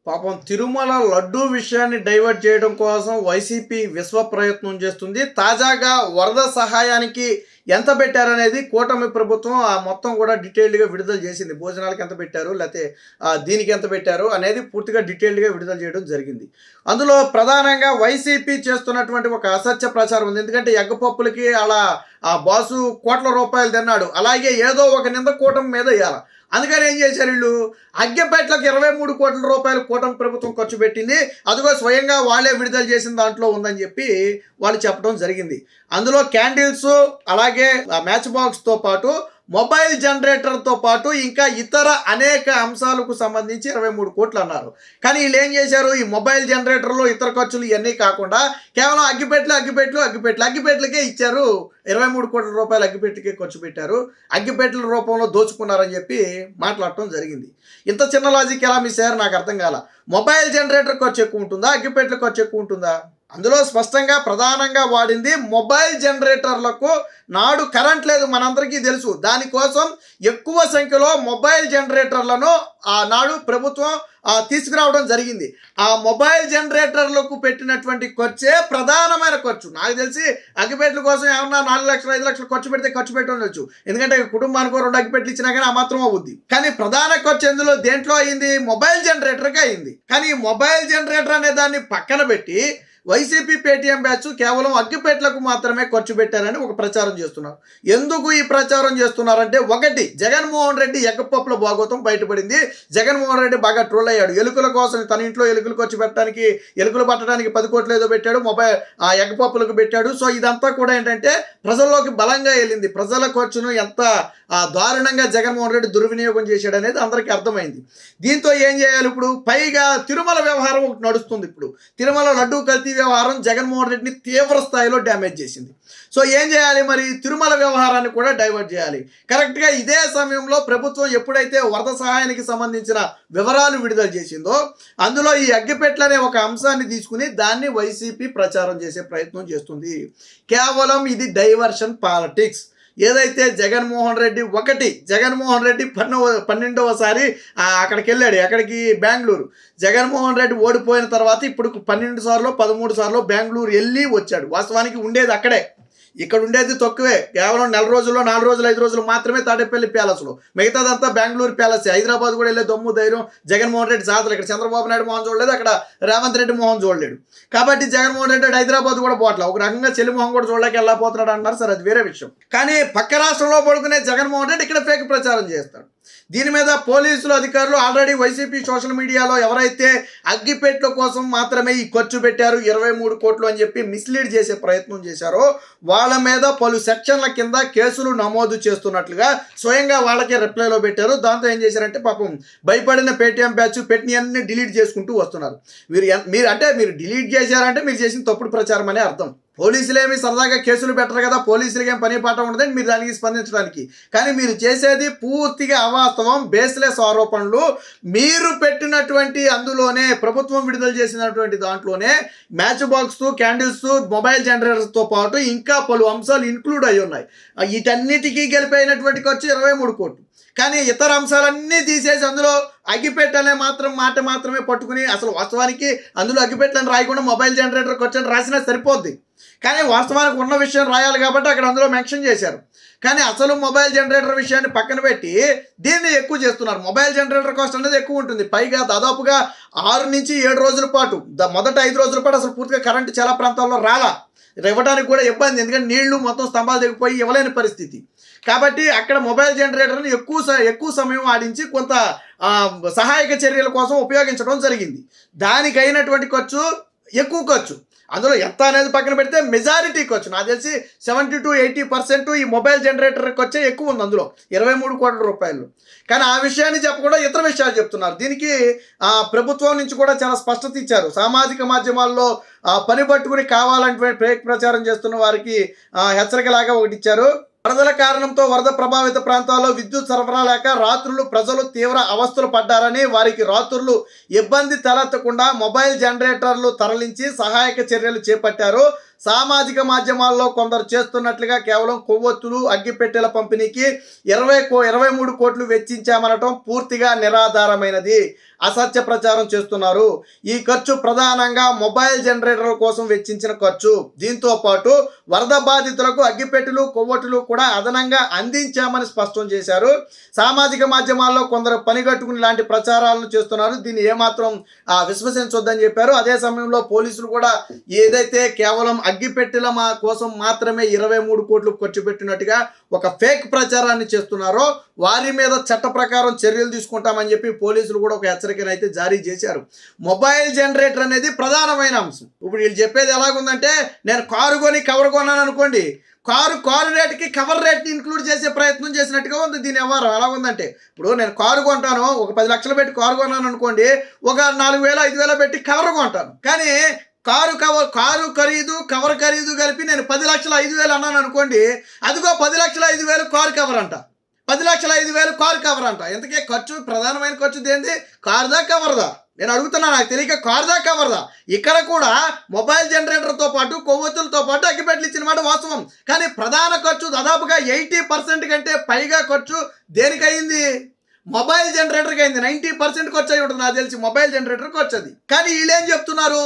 పాపం తిరుమల లడ్డూ విషయాన్ని డైవర్ట్ చేయడం కోసం వైసీపీ విశ్వ ప్రయత్నం చేస్తుంది. తాజాగా వరద సహాయానికి ఎంత పెట్టారనేది కూటమి ప్రభుత్వం మొత్తం కూడా డీటెయిల్డ్గా విడుదల చేసింది. భోజనాలకు ఎంత పెట్టారు, లేకపోతే దీనికి ఎంత పెట్టారు అనేది పూర్తిగా డీటెయిల్డ్గా విడుదల చేయడం జరిగింది. అందులో ప్రధానంగా వైసీపీ చేస్తున్నటువంటి ఒక అసత్య ప్రచారం ఉంది. ఎందుకంటే ఎగ్గపప్పులకి అలా ఆ బాసు కోట్ల రూపాయలు తిన్నాడు, అలాగే ఏదో ఒక నింద కూటమి మీద వేయాలి. అందుకని ఏం చేశారు వీళ్ళు, అగ్గెపేటలకు 23 కోట్ల రూపాయలు కూటమి ప్రభుత్వం ఖర్చు పెట్టింది, అదిగో స్వయంగా వాళ్ళే విడుదల చేసిన దాంట్లో ఉందని చెప్పి వాళ్ళు చెప్పడం జరిగింది. అందులో క్యాండిల్స్, అలాగే మ్యాచ్ బాక్స్తో పాటు మొబైల్ జనరేటర్తో పాటు ఇంకా ఇతర అనేక అంశాలకు సంబంధించి 23 కోట్లు అన్నారు. కానీ వీళ్ళు ఏం చేశారు, ఈ మొబైల్ జనరేటర్లు ఇతర ఖర్చులు ఇవన్నీ కాకుండా కేవలం అగ్గిపెట్లకే ఇచ్చారు. 23 కోట్ల రూపాయలు అగ్గిపెట్లకే ఖర్చు పెట్టారు, అగ్గిపెట్ల రూపంలో దోచుకున్నారని చెప్పి మాట్లాడటం జరిగింది. ఇంత చిన్న లాజిక్ ఎలా మిస్ అయ్యారు నాకు అర్థం కాల. మొబైల్ జనరేటర్ ఖర్చు ఎక్కువ ఉంటుందా, అగ్గిపెట్ల ఖర్చు ఎక్కువ ఉంటుందా? అందులో స్పష్టంగా ప్రధానంగా వాడింది మొబైల్ జనరేటర్లకు. నాడు కరెంట్ లేదు, మనందరికీ తెలుసు. దానికోసం ఎక్కువ సంఖ్యలో మొబైల్ జనరేటర్లను నాడు ప్రభుత్వం తీసుకురావడం జరిగింది. ఆ మొబైల్ జనరేటర్లకు పెట్టినటువంటి ఖర్చే ప్రధానమైన ఖర్చు. నాకు తెలిసి అగ్గిపెట్ల కోసం ఏమన్నా 4 లక్షలు 5 లక్షలు ఖర్చు పెడితే ఖర్చు పెట్టి ఉండొచ్చు. ఎందుకంటే కుటుంబానికి 2 అగ్గిపెట్లు ఇచ్చినా కానీ ఆ మాత్రం అవుద్ది. కానీ ప్రధాన ఖర్చు ఎందులో దేంట్లో అయింది, మొబైల్ జనరేటర్కి అయింది. కానీ ఈ మొబైల్ జనరేటర్ అనే దాన్ని పక్కన పెట్టి వైసీపీ పేటీఎం బ్యాచ్ కేవలం అగ్గిపెట్లకు మాత్రమే ఖర్చు పెట్టారని ఒక ప్రచారం చేస్తున్నారు. ఎందుకు ఈ ప్రచారం చేస్తున్నారంటే, ఒకటి, జగన్మోహన్ రెడ్డి ఎగ్గపప్పుల భాగోతం బయటపడింది. జగన్మోహన్ రెడ్డి బాగా ట్రోల్ అయ్యాడు. ఎలుకల కోసం తన ఇంట్లో ఎలుకలు ఖర్చు పెట్టడానికి, ఎలుకలు పట్టడానికి 10 కోట్లు ఏదో పెట్టాడు, మొబైల్ ఎగ్గపప్పులకు పెట్టాడు. సో ఇదంతా కూడా ఏంటంటే ప్రజల్లోకి బలంగా వెళ్ళింది. ప్రజల ఖర్చును ఎంత దారుణంగా జగన్మోహన్ రెడ్డి దుర్వినియోగం చేశాడు అనేది అందరికీ అర్థమైంది. దీంతో ఏం చేయాలి ఇప్పుడు, పైగా తిరుమల వ్యవహారం ఒకటి నడుస్తుంది. ఇప్పుడు తిరుమల లడ్డూ కల్తీ వ్యవహారం జగన్మోహన్ రెడ్డిని తీవ్ర స్థాయిలో డ్యామేజ్ చేసింది. సో ఏం చేయాలి మరి, తిరుమల వ్యవహారాన్ని కూడా డైవర్ట్ చేయాలి. కరెక్ట్గా ఇదే సమయంలో ప్రభుత్వం ఎప్పుడైతే వరద సహాయానికి సంబంధించిన వివరాలు విడుదల చేసిందో, అందులో ఈ అగ్గిపెట్ల అనే ఒక అంశాన్ని తీసుకుని దాన్ని వైసీపీ ప్రచారం చేసే ప్రయత్నం చేస్తుంది. కేవలం ఇది డైవర్షన్ పాలిటిక్స్. ఏదైతే జగన్మోహన్ రెడ్డి 12వసారి అక్కడికి వెళ్ళాడు, ఎక్కడికి, బెంగళూరు. జగన్మోహన్ రెడ్డి ఓడిపోయిన తర్వాత ఇప్పుడు 12 సార్లు 13 సార్లు బెంగళూరు వెళ్ళి వచ్చాడు. వాస్తవానికి ఉండేది అక్కడే, ఇక్కడ ఉండేది తక్కువే. కేవలం 4 రోజుల్లో 4 రోజులు 5 రోజులు మాత్రమే తాడేపల్లి ప్యాలెస్లో, మిగతాదంతా బెంగళూరు ప్యాలెస్. హైదరాబాద్ కూడా వెళ్ళే దమ్ము ధైర్యం జగన్మోహన్ రెడ్డి సాధలు. ఇక్కడ చంద్రబాబు నాయుడు మోహన్ చూడలేదు, అక్కడ రేవంత్ రెడ్డి మోహన్ చూడలేడు. కాబట్టి జగన్మోహన్ రెడ్డి హైదరాబాద్ కూడా పోట్లా, ఒక రకంగా చెల్లి మోహన్ కూడా చూడలేక వెళ్ళకపోతున్నాడు అన్నారు. సరే, అది వేరే విషయం. కానీ పక్క రాష్ట్రంలో పడుకునే జగన్మోహన్ రెడ్డి ఇక్కడ ఫేక్ ప్రచారం చేస్తాడు. దీని మీద పోలీసులు అధికారులు ఆల్రెడీ వైసీపీ సోషల్ మీడియాలో ఎవరైతే అగ్గిపెట్ల కోసం మాత్రమే ఈ ఖర్చు పెట్టారు 23 కోట్లు అని చెప్పి మిస్లీడ్ చేసే ప్రయత్నం చేశారో వాళ్ళ మీద పలు సెక్షన్ల కింద కేసులు నమోదు చేస్తున్నట్లుగా స్వయంగా వాళ్ళకే రిప్లైలో పెట్టారు. దాంతో ఏం చేశారంటే, పాపం భయపడిన పేటీఎం బ్యాచ్ పెట్టినవన్నీ డిలీట్ చేసుకుంటూ వస్తున్నారు. మీరు డిలీట్ చేశారంటే మీరు చేసిన తప్పుడు ప్రచారం అనే అర్థం. పోలీసులు ఏమి సరదాగా కేసులు పెట్టరు కదా, పోలీసులకి ఏం పని పాట ఉండదని మీరు దానికి స్పందించడానికి. కానీ మీరు చేసేది పూర్తిగా అవాస్తవం, బేస్లెస్ ఆరోపణలు. మీరు పెట్టినటువంటి అందులోనే ప్రభుత్వం విడుదల చేసినటువంటి దాంట్లోనే మ్యాచ్ బాక్స్, క్యాండిల్స్, మొబైల్ జనరేటర్తో పాటు ఇంకా పలు అంశాలు ఇంక్లూడ్ అయి ఉన్నాయి. వీటన్నిటికీ గెలిపోయినటువంటి ఖర్చు 23 కోట్లు. కానీ ఇతర అంశాలన్నీ తీసేసి అందులో అగ్గిపెట్టలే మాట మాత్రమే పట్టుకుని, అసలు వాస్తవానికి అందులో అగ్గిపెట్టలని రాయకుండా మొబైల్ జనరేటర్ ఖర్చు రాసినా సరిపోద్ది. కానీ వాస్తవానికి ఉన్న విషయం రాయాలి కాబట్టి అక్కడ అందులో మెన్షన్ చేశారు. కానీ అసలు మొబైల్ జనరేటర్ విషయాన్ని పక్కన పెట్టి దీన్ని ఎక్కువ చేస్తున్నారు. మొబైల్ జనరేటర్ కాస్ట్ అనేది ఎక్కువ ఉంటుంది. పైగా దాదాపుగా 6 నుంచి 7 రోజుల పాటు, మొదట 5 రోజుల పాటు అసలు పూర్తిగా కరెంటు చాలా ప్రాంతాల్లో రాలా. ఇవ్వడానికి కూడా ఇబ్బంది, ఎందుకంటే నీళ్లు మొత్తం స్తంభాలు దిగిపోయి ఇవ్వలేని పరిస్థితి. కాబట్టి అక్కడ మొబైల్ జనరేటర్ని ఎక్కువ సమయం ఆడించి కొంత సహాయక చర్యల కోసం ఉపయోగించడం జరిగింది. దానికి అయినటువంటి ఖర్చు ఎక్కువ ఖర్చు. అందులో ఎంత అనేది పక్కన పెడితే మెజారిటీ ఖర్చు నాకు తెలిసి 70 to 80% ఈ మొబైల్ జనరేటర్కి వచ్చే ఎక్కువ ఉంది అందులో 23 కోట్ల రూపాయలు. కానీ ఆ విషయాన్ని చెప్పకుండా ఇతర విషయాలు చెప్తున్నారు. దీనికి ప్రభుత్వం నుంచి కూడా చాలా స్పష్టత ఇచ్చారు. సామాజిక మాధ్యమాల్లో పని పట్టుకుని కావాలంటే ఫేక్ ప్రచారం చేస్తున్న వారికి హెచ్చరికలాగా ఒకటి ఇచ్చారు. వరదల కారణంతో వరద ప్రభావిత ప్రాంతాల్లో విద్యుత్ సరఫరా లేక రాత్రులు ప్రజలు తీవ్ర అవస్థలు పడ్డారని, వారికి రాత్రులు ఇబ్బంది తలెత్తకుండా మొబైల్ జనరేటర్లు తరలించి సహాయక చర్యలు చేపట్టారు. సామాజిక మాధ్యమాల్లో కొందరు చేస్తున్నట్లుగా కేవలం కొవ్వొత్తులు అగ్గిపెట్టెల పంపిణీకి 23 కోట్లు వెచ్చించామనటం పూర్తిగా నిరాధారమైనది, అసత్య ప్రచారం చేస్తున్నారు. ఈ ఖర్చు ప్రధానంగా మొబైల్ జనరేటర్ల కోసం వెచ్చించిన ఖర్చు. దీంతో పాటు వరద బాధితులకు అగ్గిపెట్టెలు కొవ్వొట్టులు కూడా అదనంగా అందించామని స్పష్టం చేశారు. సామాజిక మాధ్యమాల్లో కొందరు పనిగట్టుకుని ఇలాంటి ప్రచారాలను చేస్తున్నారు, దీన్ని ఏమాత్రం విశ్వసించొద్దని చెప్పారు. అదే సమయంలో పోలీసులు కూడా ఏదైతే కేవలం అగ్గిపెట్టెల కోసం మాత్రమే 23 కోట్లు ఖర్చు పెట్టినట్టుగా ఒక ఫేక్ ప్రచారాన్ని చేస్తున్నారో వారి మీద చట్ట ప్రకారం చర్యలు తీసుకుంటామని చెప్పి పోలీసులు కూడా ఒక హెచ్చరికను అయితే జారీ చేశారు. మొబైల్ జనరేటర్ అనేది ప్రధానమైన అంశం. ఇప్పుడు వీళ్ళు చెప్పేది ఎలాగుందంటే, నేను కారు కొని కవర్ కొన్నాను అనుకోండి, కారు రేటుకి కవర్ రేట్ ఇంక్లూడ్ చేసే ప్రయత్నం చేసినట్టుగా ఉంది దీని వ్యవహారం. ఎలా ఉందంటే, ఇప్పుడు నేను కారు కొంటాను, ఒక 10 లక్షలు పెట్టి కారు కొన్నాను అనుకోండి, ఒక 4,000 5,000 పెట్టి కవర్ కొంటాను. కానీ కారు ఖరీదు కవర్ ఖరీదు కలిపి నేను 10,05,000 అన్నాను అనుకోండి, అదిగో 10,05,000 కారు కవర్ అంట, 10,05,000 కారు కవర్ అంట. ఇంతకే ఖర్చు, ప్రధానమైన ఖర్చు దేంది? కారుదా కవర్దా? నేను అడుగుతున్నా, నాకు తెలియక కారుదా కవర్దా? ఇక్కడ కూడా మొబైల్ జనరేటర్తో పాటు కొవ్వొత్తులతో పాటు అగ్గిపెట్టెలు ఇచ్చిన మాట వాస్తవం. కానీ ప్రధాన ఖర్చు దాదాపుగా 80% కంటే పైగా ఖర్చు దేనికయింది? మొబైల్ జనరేటర్కి అయింది. 90% ఖర్చు అయి ఉంటుంది నాకు తెలిసి మొబైల్ జనరేటర్కి వచ్చేది. కానీ వీళ్ళేం చెప్తున్నారు,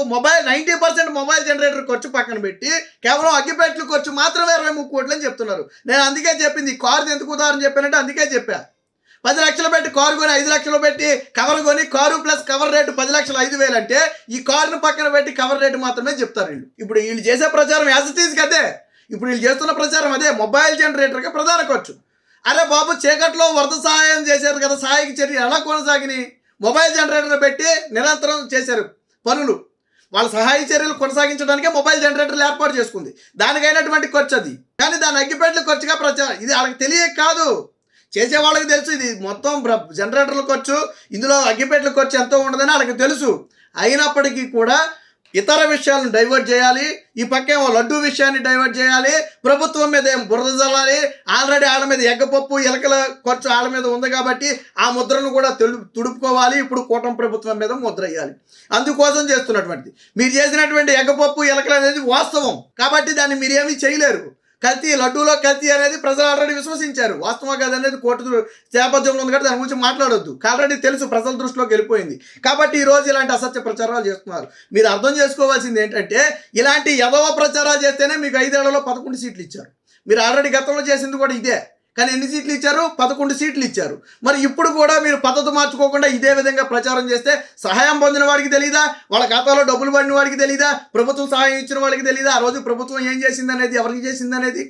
90% మొబైల్ జనరేటర్ ఖర్చు పక్కన పెట్టి కేవలం అగ్గిపెట్టెలు ఖర్చు మాత్రమే 23 కోట్లు అని చెప్తున్నారు. నేను అందుకే చెప్పింది, కారు ఎందుకు ఉదాహరణ చెప్పానంటే అందుకే చెప్పా. 10 లక్షలు పెట్టి కారు కొని 5 లక్షలు పెట్టి కవర్ కొని కారు ప్లస్ కవర్ రేటు 10,05,000 అంటే ఈ కారును పక్కన పెట్టి కవర్ రేటు మాత్రమే చెప్తారు వీళ్ళు. ఇప్పుడు వీళ్ళు చేసే ప్రచారం యాజ్ ఇట్ ఈజ్ కదే. ఇప్పుడు వీళ్ళు చేస్తున్న ప్రచారం అదే, మొబైల్ జనరేటర్కి ప్రధాన ఖర్చు. అరే బాబు, చీకట్లో వరద సహాయం చేశారు కదా, సహాయక చర్య ఎలా కొనసాగినాయి? మొబైల్ జనరేటర్ పెట్టి నిరంతరం చేశారు పనులు. వాళ్ళ సహాయ చర్యలు కొనసాగించడానికే మొబైల్ జనరేటర్లు ఏర్పాటు చేసుకుంది, దానికైనటువంటి ఖర్చు అది. కానీ దాని అగ్గిపెట్టెల ఖర్చుగా ప్రచారం, ఇది వాళ్ళకి తెలియక కాదు, చేసే వాళ్ళకి తెలుసు. ఇది మొత్తం జనరేటర్ల ఖర్చు, ఇందులో అగ్గిపెట్టెల ఖర్చు ఎంతో ఉండదని వాళ్ళకి తెలుసు. అయినప్పటికీ కూడా ఇతర విషయాలను డైవర్ట్ చేయాలి, ఈ పక్కేమో లడ్డూ విషయాన్ని డైవర్ట్ చేయాలి, ప్రభుత్వం మీద ఏం బురద చల్లాలి. ఆల్రెడీ వాళ్ళ మీద ఎగ్గపప్పు ఎలకల ఖర్చు వాళ్ళ మీద ఉంది కాబట్టి ఆ ముద్రను కూడా తుడుపుకోవాలి. ఇప్పుడు కూటమి ప్రభుత్వం మీద ముద్ర వేయాలి. అందుకోసం చేస్తున్నటువంటిది. మీరు చేసినటువంటి ఎగ్గపప్పు ఎలకలు అనేది వాస్తవం కాబట్టి దాన్ని మీరేమీ చేయలేరు. కల్తీ, లడ్డూలో కల్తీ అనేది ప్రజలు ఆల్రెడీ విశ్వసించారు. వాస్తవం కాదనేది కోర్టు నేపథ్యంలో ఉంది కాబట్టి దాని గురించి మాట్లాడొద్దు. ఆల్రెడీ తెలుసు, ప్రజల దృష్టిలోకి వెళ్ళిపోయింది. కాబట్టి ఈరోజు ఇలాంటి అసత్య ప్రచారాలు చేస్తున్నారు. మీరు అర్థం చేసుకోవాల్సింది ఏంటంటే, ఇలాంటి యదవ ప్రచారాలు చేస్తేనే మీకు 5 ఏళ్లలో 11 సీట్లు ఇచ్చారు. మీరు ఆల్రెడీ గతంలో చేసింది కూడా ఇదే. కానీ ఎన్ని సీట్లు ఇచ్చారు? 11 సీట్లు ఇచ్చారు. మరి ఇప్పుడు కూడా మీరు పద్ధతి మార్చుకోకుండా ఇదే విధంగా ప్రచారం చేస్తే సహాయం పొందిన వాడికి తెలీదా? వాళ్ళ ఖాతాలో డబ్బులు పడిన వాడికి తెలీదా? ప్రభుత్వం సహాయం ఇచ్చిన వాడికి తెలీదా? ఆ రోజు ప్రభుత్వం ఏం చేసింది అనేది, ఎవరికి చేసింది అనేది?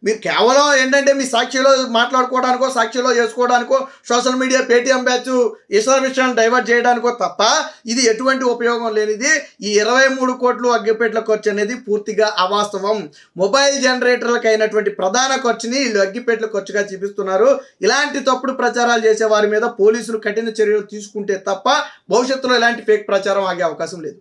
మీరు కేవలం ఏంటంటే మీ సాక్షిలో మాట్లాడుకోవడానికో, సాక్షిలో చేసుకోవడానికో, సోషల్ మీడియా పేటీఎం బ్యాచ్ ఇతర విషయాన్ని డైవర్ట్ చేయడానికో తప్ప ఇది ఎటువంటి ఉపయోగం లేనిది. ఈ 23 కోట్లు అగ్గిపెట్టెల ఖర్చు అనేది పూర్తిగా అవాస్తవం. మొబైల్ జనరేటర్లకు అయినటువంటి ప్రధాన ఖర్చుని వీళ్ళు అగ్గిపెట్టెల ఖర్చుగా చూపిస్తున్నారు. ఇలాంటి తప్పుడు ప్రచారాలు చేసే వారి మీద పోలీసులు కఠిన చర్యలు తీసుకుంటే తప్ప భవిష్యత్తులో ఇలాంటి ఫేక్ ప్రచారం ఆగే అవకాశం లేదు.